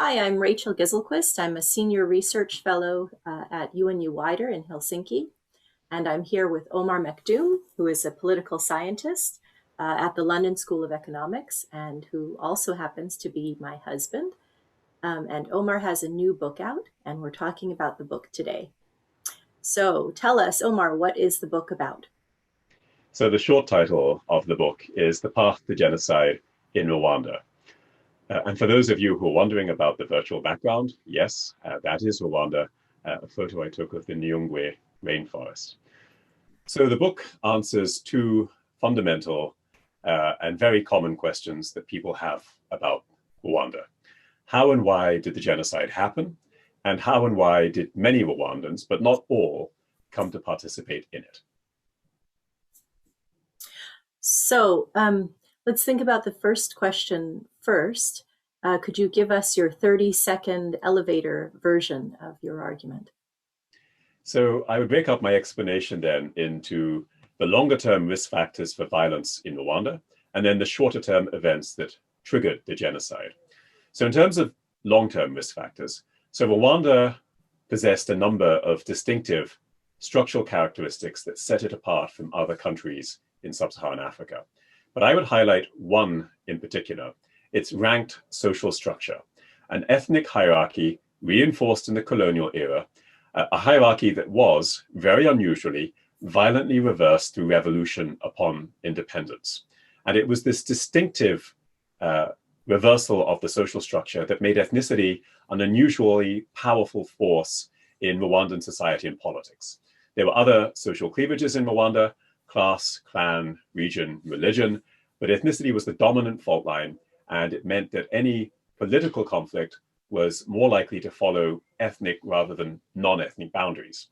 Hi, I'm Rachel Giselquist. I'm a senior research fellow at UNU Wider in Helsinki, and I'm here with Omar McDoom, who is a political scientist at the London School of Economics and who also happens to be my husband. And Omar has a new book out, and we're talking about the book today. So tell us, Omar, what is the book about? So the short title of the book is The Path to Genocide in Rwanda. And for those of you who are wondering about the virtual background, yes, that is Rwanda, a photo I took of the Nyungwe rainforest. So the book answers two fundamental and very common questions that people have about Rwanda. How and why did the genocide happen? And how and why did many Rwandans, but not all, come to participate in it? So let's think about the first question first. Could you give us your 30-second elevator version of your argument? So I would break up my explanation then into the longer term risk factors for violence in Rwanda, and then the shorter term events that triggered the genocide. So in terms of long-term risk factors, so Rwanda possessed a number of distinctive structural characteristics that set it apart from other countries in sub-Saharan Africa. But I would highlight one in particular, its ranked social structure, an ethnic hierarchy reinforced in the colonial era, a hierarchy that was, very unusually, violently reversed through revolution upon independence. And it was this distinctive reversal of the social structure that made ethnicity an unusually powerful force in Rwandan society and politics. There were other social cleavages in Rwanda, class, clan, region, religion, but ethnicity was the dominant fault line, and it meant that any political conflict was more likely to follow ethnic rather than non-ethnic boundaries.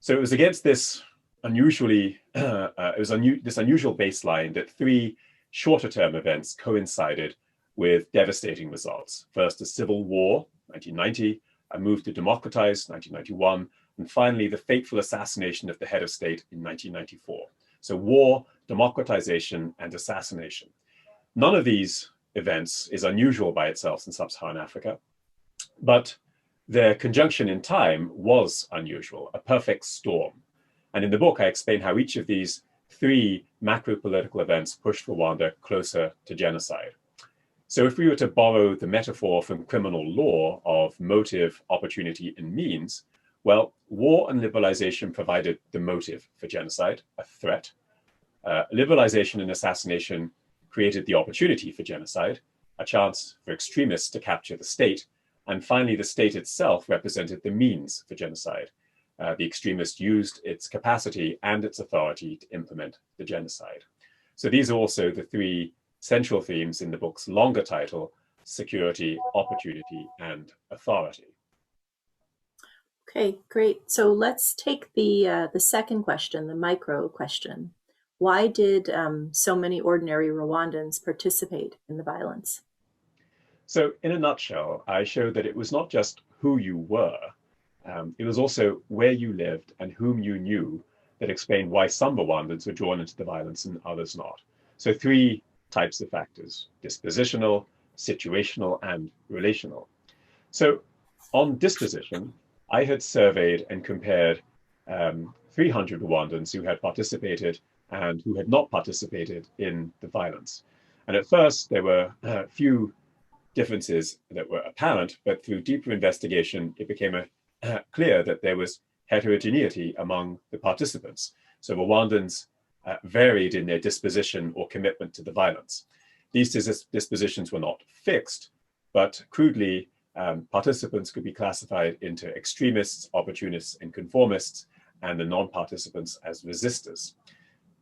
So it was against this unusually, this unusual baseline that three shorter term events coincided with devastating results. First, a civil war, 1990, a move to democratize, 1991, and finally the fateful assassination of the head of state in 1994. So war, democratization, and assassination. None of these events is unusual by itself in sub-Saharan Africa, but their conjunction in time was unusual, a perfect storm. And in the book, I explain how each of these three macro-political events pushed Rwanda closer to genocide. So if we were to borrow the metaphor from criminal law of motive, opportunity, and means, well, war and liberalization provided the motive for genocide, a threat. Liberalization and assassination created the opportunity for genocide, a chance for extremists to capture the state. And finally, the state itself represented the means for genocide. The extremists used its capacity and its authority to implement the genocide. So these are also the three central themes in the book's longer title, Security, Opportunity, and Authority. Okay, great. So let's take the second question, the micro question. Why did so many ordinary Rwandans participate in the violence? So in a nutshell, I showed that it was not just who you were, it was also where you lived and whom you knew that explained why some Rwandans were drawn into the violence and others not. So three types of factors: dispositional, situational, and relational. So on disposition, I had surveyed and compared 300 Rwandans who had participated and who had not participated in the violence. And at first, there were a few differences that were apparent, but through deeper investigation, it became clear that there was heterogeneity among the participants. So Rwandans varied in their disposition or commitment to the violence. These dispositions were not fixed, but crudely, participants could be classified into extremists, opportunists, and conformists, and the non-participants as resistors.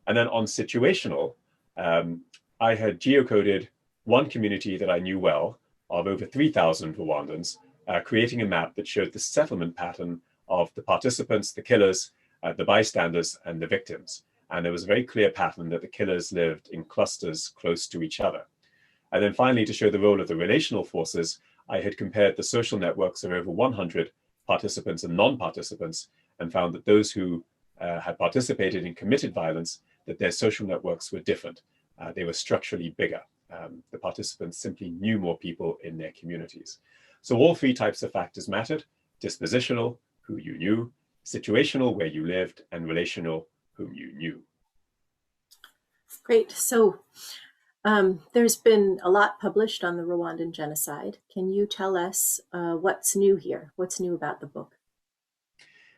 And then on situational, I had geocoded one community that I knew well of over 3,000 Rwandans, creating a map that showed the settlement pattern of the participants, the killers, the bystanders, and the victims. And there was a very clear pattern that the killers lived in clusters close to each other. And then finally, to show the role of the relational forces, I had compared the social networks of over 100 participants and non-participants and found that those who had participated in committed violence, that their social networks were different. They were structurally bigger. The participants simply knew more people in their communities. So all three types of factors mattered: dispositional, who you knew; situational, where you lived; and relational, whom you knew. Great. So there's been a lot published on the Rwandan genocide. Can you tell us what's new here? What's new about the book?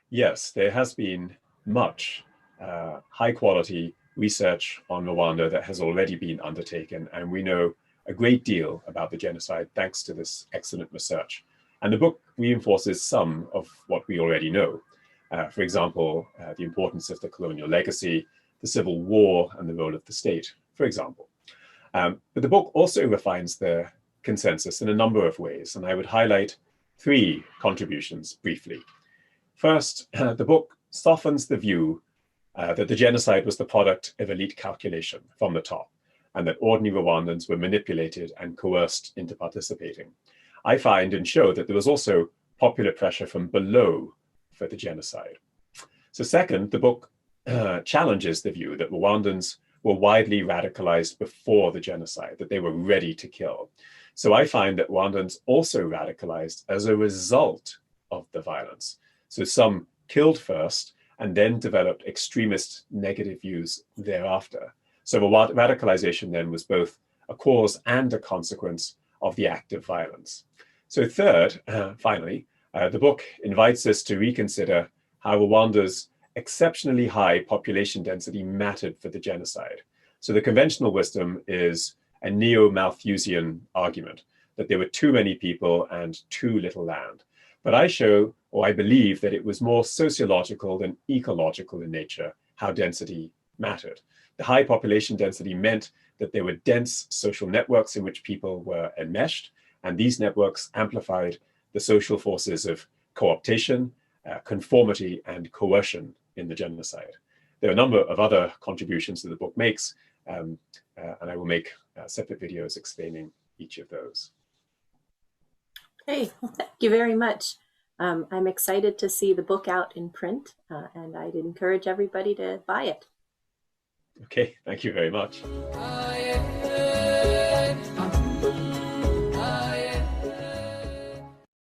Yes, there has been much high quality research on Rwanda that has already been undertaken, and we know a great deal about the genocide thanks to this excellent research. And the book reinforces some of what we already know. For example, the importance of the colonial legacy, the civil war, and the role of the state, for example. But the book also refines the consensus in a number of ways, and I would highlight three contributions briefly. First, the book softens the view that the genocide was the product of elite calculation from the top, and that ordinary Rwandans were manipulated and coerced into participating. I find and show that there was also popular pressure from below for the genocide. So second, the book challenges the view that Rwandans were widely radicalized before the genocide, that they were ready to kill. So I find that Rwandans also radicalized as a result of the violence. So some killed first and then developed extremist negative views thereafter. So radicalization then was both a cause and a consequence of the act of violence. So third, finally, the book invites us to reconsider how Rwanda's exceptionally high population density mattered for the genocide. So the conventional wisdom is a neo-Malthusian argument that there were too many people and too little land. But I show, or I believe, that it was more sociological than ecological in nature, how density mattered. The high population density meant that there were dense social networks in which people were enmeshed, and these networks amplified the social forces of co-optation, conformity, and coercion in the genocide. There are a number of other contributions that the book makes, and I will make separate videos explaining each of those. Okay, well, thank you very much. I'm excited to see the book out in print, and I'd encourage everybody to buy it. Okay, thank you very much.